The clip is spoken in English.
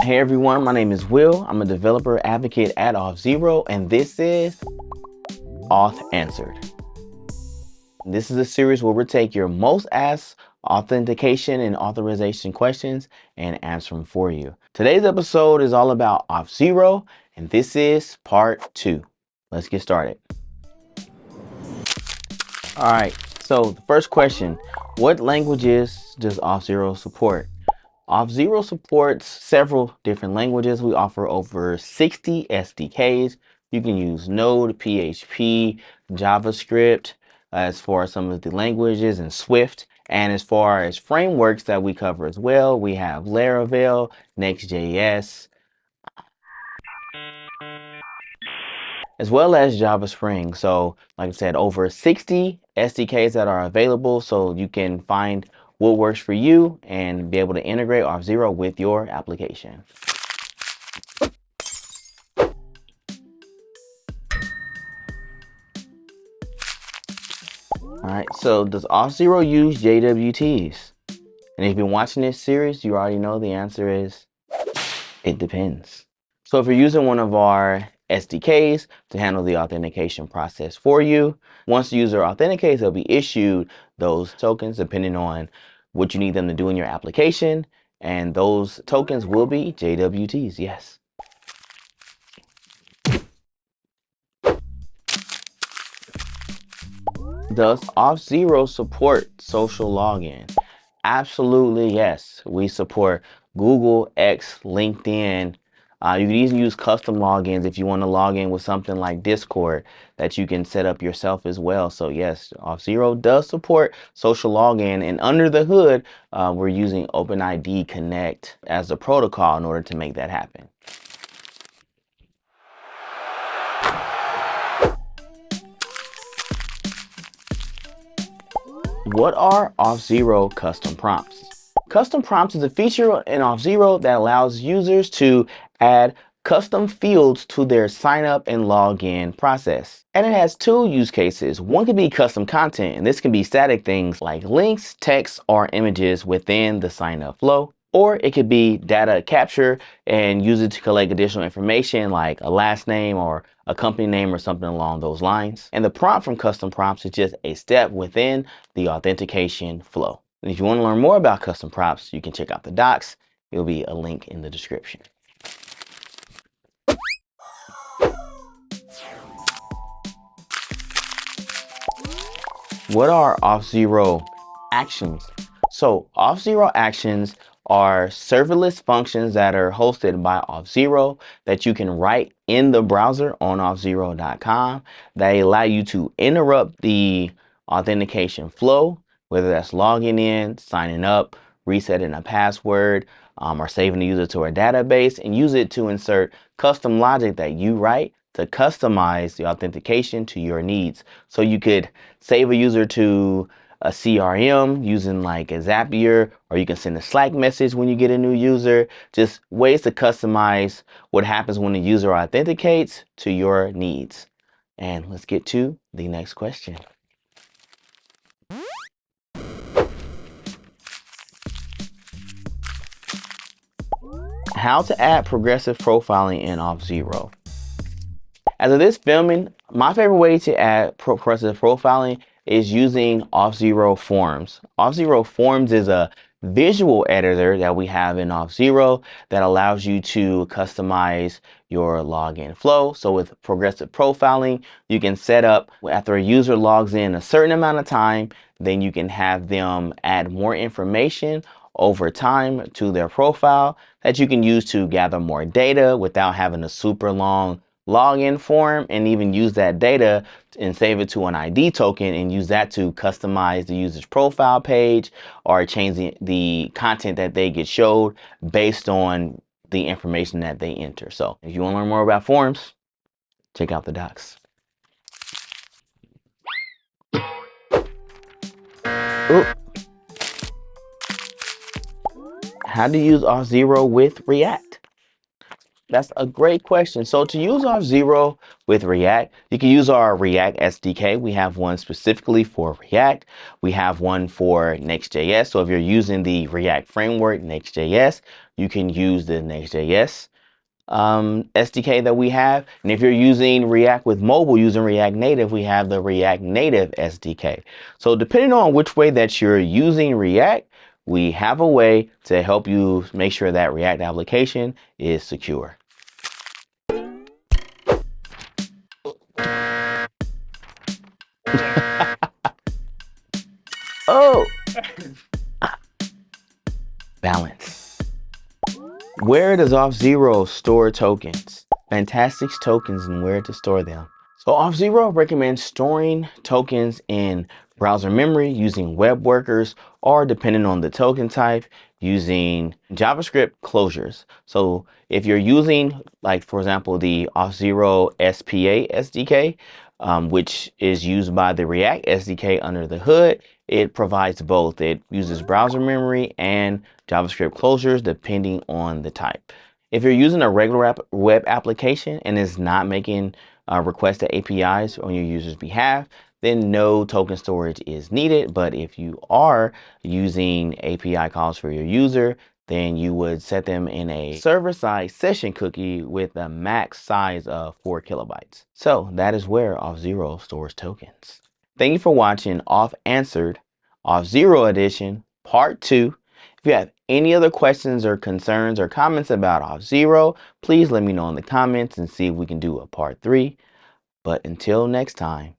Hey everyone, my name is Will. I'm a developer advocate at Auth0, and this is Auth Answered. This is a series where we'll take your most asked authentication and authorization questions and answer them for you. Today's episode is all about Auth0, and this is part 2. Let's get started. All right, so the first question, what languages does Auth0 support? Auth0 supports several different languages. We offer over 60 SDKs. You can use Node, PHP, JavaScript as far as some of the languages, and Swift. And as far as frameworks that we cover as well, we have Laravel, Next.js, as well as Java Spring. So like I said, over 60 SDKs that are available, so you can find what works for you and be able to integrate Auth0 with your application. All right, so does Auth0 use JWTs? And if you've been watching this series, you already know the answer is it depends. So if you're using one of our SDKs to handle the authentication process for you, once the user authenticates, they'll be issued those tokens depending on what you need them to do in your application. And those tokens will be JWTs, yes. Does Auth0 support social login? Absolutely, yes. We support Google, X, LinkedIn. You can even use custom logins if you want to log in with something like Discord that you can set up yourself as well. So yes, Auth0 does support social login, and under the hood, we're using OpenID Connect as a protocol in order to make that happen. What are Auth0 custom prompts? Custom prompts is a feature in Auth0 that allows users to add custom fields to their sign up and login process. And it has two use cases. One could be custom content, and this can be static things like links, text, or images within the sign up flow. Or it could be data capture and use it to collect additional information like a last name or a company name or something along those lines. And the prompt from custom prompts is just a step within the authentication flow. And if you want to learn more about custom prompts, you can check out the docs. There'll be a link in the description. What are Auth0 actions? So Auth0 actions are serverless functions that are hosted by Auth0 that you can write in the browser on auth0.com. They allow you to interrupt the authentication flow, whether that's logging in, signing up, resetting a password, or saving the user to a database, and use it to insert custom logic that you write to customize the authentication to your needs. So you could save a user to a CRM using like a Zapier, or you can send a Slack message when you get a new user. Just ways to customize what happens when the user authenticates to your needs. And let's get to the next question. How to add progressive profiling in Auth0. As of this filming, my favorite way to add progressive profiling is using Auth0 Forms. Auth0 Forms is a visual editor that we have in Auth0 that allows you to customize your login flow. So with progressive profiling, you can set up after a user logs in a certain amount of time, then you can have them add more information over time to their profile that you can use to gather more data without having a super long login form, and even use that data and save it to an ID token and use that to customize the user's profile page or change the content that they get showed based on the information that they enter. So if you want to learn more about forms, check out the docs. Ooh. How to use Auth0 with React? That's a great question. So to use Auth0 with React, you can use our React SDK. We have one specifically for React. We have one for Next.js. So if you're using the React framework, Next.js, you can use the Next.js SDK that we have. And if you're using React with mobile, using React Native, we have the React Native SDK. So depending on which way that you're using React, we have a way to help you make sure that React application is secure. Oh, balance. Where does Auth0 store tokens? Fantastic tokens and where to store them. So Auth0 recommends storing tokens in browser memory using web workers, or depending on the token type, using JavaScript closures. So if you're using, like for example, the Auth0 SPA SDK, which is used by the React SDK under the hood, it provides both. It uses browser memory and JavaScript closures depending on the type. If you're using a regular web application and is not making requests to APIs on your user's behalf, then no token storage is needed. But if you are using API calls for your user, then you would set them in a server-side session cookie with a max size of 4 kilobytes. So that is where Auth0 stores tokens. Thank you for watching Auth Answered, Auth0 Edition, Part 2. If you have any other questions or concerns or comments about Auth0, please let me know in the comments and see if we can do a Part 3. But until next time,